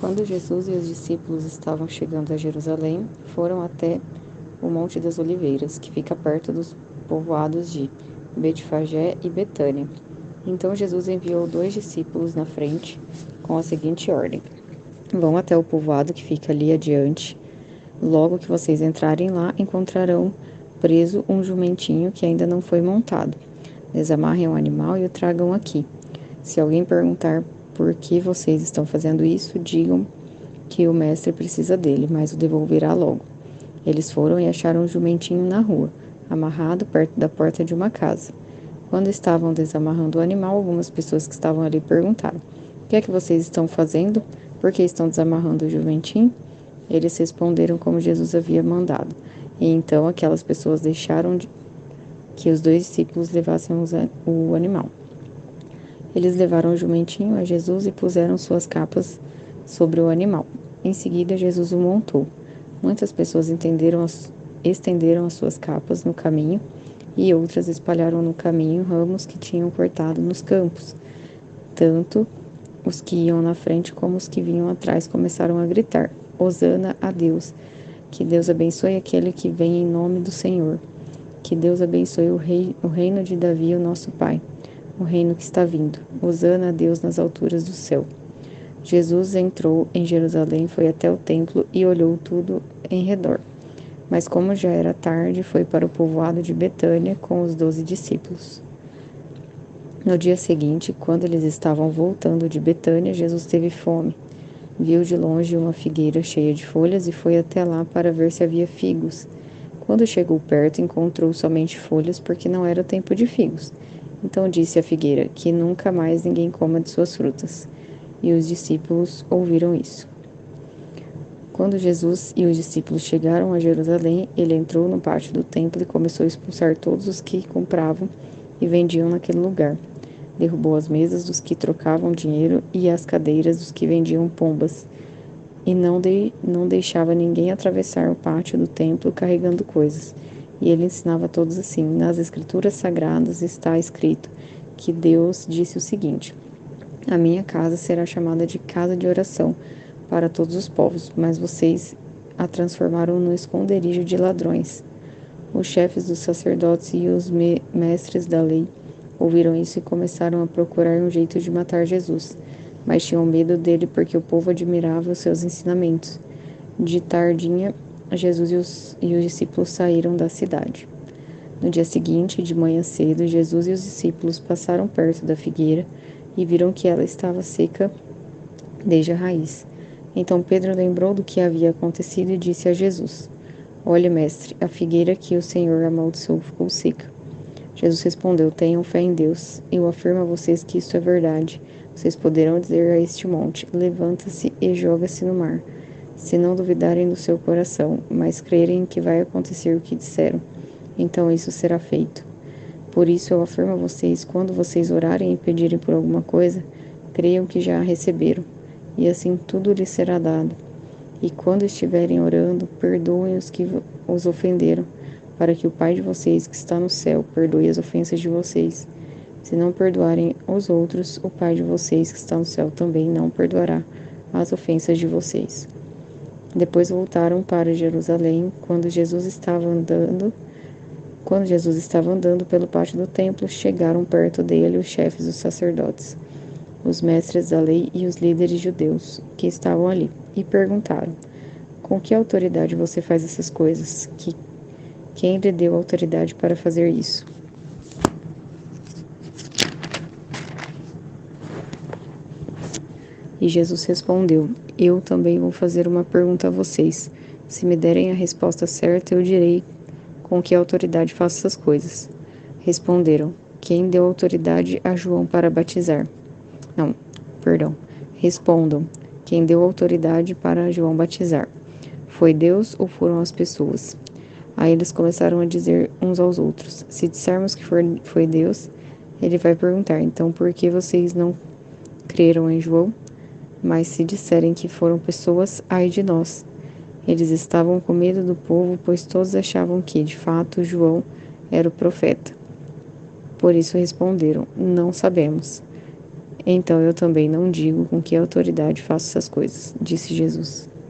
Quando Jesus e os discípulos estavam chegando a Jerusalém, foram até o Monte das Oliveiras, que fica perto dos povoados de Betfagé e Betânia. Então Jesus enviou 2 discípulos na frente, com a seguinte ordem: vão até o povoado que fica ali adiante. Logo que vocês entrarem lá, encontrarão preso um jumentinho que ainda não foi montado. Desamarrem o animal e o tragam aqui. Se alguém perguntar por que vocês estão fazendo isso, digam que o mestre precisa dele, mas o devolverá logo. Eles foram e acharam o jumentinho na rua, amarrado perto da porta de uma casa. Quando estavam desamarrando o animal, algumas pessoas que estavam ali perguntaram: o que é que vocês estão fazendo? Por que estão desamarrando o jumentinho? Eles responderam como Jesus havia mandado. E então aquelas pessoas deixaram que os 2 discípulos levassem o animal. Eles levaram o jumentinho a Jesus e puseram suas capas sobre o animal. Em seguida, Jesus o montou. Muitas pessoas estenderam as suas capas no caminho e outras espalharam no caminho ramos que tinham cortado nos campos. Tanto os que iam na frente como os que vinham atrás começaram a gritar: Hosana a Deus! Que Deus abençoe aquele que vem em nome do Senhor. Que Deus abençoe o reino de Davi, o nosso Pai, o reino que está vindo. Hosana a Deus nas alturas do céu. Jesus entrou em Jerusalém, foi até o templo e olhou tudo em redor. Mas como já era tarde, foi para o povoado de Betânia com os 12 discípulos. No dia seguinte, quando eles estavam voltando de Betânia, Jesus teve fome. Viu de longe uma figueira cheia de folhas e foi até lá para ver se havia figos. Quando chegou perto, encontrou somente folhas, porque não era tempo de figos. Então disse à figueira: que nunca mais ninguém coma de suas frutas. E os discípulos ouviram isso. Quando Jesus e os discípulos chegaram a Jerusalém, ele entrou no pátio do templo e começou a expulsar todos os que compravam e vendiam naquele lugar. Derrubou as mesas dos que trocavam dinheiro e as cadeiras dos que vendiam pombas. E não deixava ninguém atravessar o pátio do templo carregando coisas. E ele ensinava a todos assim: nas Escrituras Sagradas está escrito que Deus disse o seguinte: a minha casa será chamada de casa de oração para todos os povos, mas vocês a transformaram no esconderijo de ladrões. Os chefes dos sacerdotes e os mestres da lei ouviram isso e começaram a procurar um jeito de matar Jesus, mas tinham medo dele porque o povo admirava os seus ensinamentos. De tardinha, Jesus e os discípulos saíram da cidade. No dia seguinte, de manhã cedo, Jesus e os discípulos passaram perto da figueira e viram que ela estava seca desde a raiz. Então Pedro lembrou do que havia acontecido e disse a Jesus: olhe, mestre, a figueira que o Senhor amaldiçoou ficou seca. Jesus respondeu: tenham fé em Deus. Eu afirmo a vocês que isso é verdade. Vocês poderão dizer a este monte: levanta-se e joga-se no mar. Se não duvidarem do seu coração, mas crerem que vai acontecer o que disseram, então isso será feito. Por isso eu afirmo a vocês: quando vocês orarem e pedirem por alguma coisa, creiam que já a receberam, e assim tudo lhes será dado. E quando estiverem orando, perdoem os que os ofenderam, para que o Pai de vocês que está no céu perdoe as ofensas de vocês. Se não perdoarem os outros, o Pai de vocês que está no céu também não perdoará as ofensas de vocês. Depois voltaram para Jerusalém. Quando Jesus estava andando pelo pátio do templo, chegaram perto dele os chefes dos sacerdotes, os mestres da lei e os líderes judeus que estavam ali, e perguntaram: com que autoridade você faz essas coisas? Quem lhe deu autoridade para fazer isso? E Jesus respondeu: eu também vou fazer uma pergunta a vocês. Se me derem a resposta certa, eu direi com que autoridade faço essas coisas. Responderam: quem deu autoridade a João para batizar? Respondam: quem deu autoridade para João batizar? Foi Deus ou foram as pessoas? Aí eles começaram a dizer uns aos outros: se dissermos que foi Deus, ele vai perguntar: então por que vocês não creram em João? Mas se disserem que foram pessoas, ai de nós. Eles estavam com medo do povo, pois todos achavam que, de fato, João era o profeta. Por isso responderam: não sabemos. Então eu também não digo com que autoridade faço essas coisas, disse Jesus.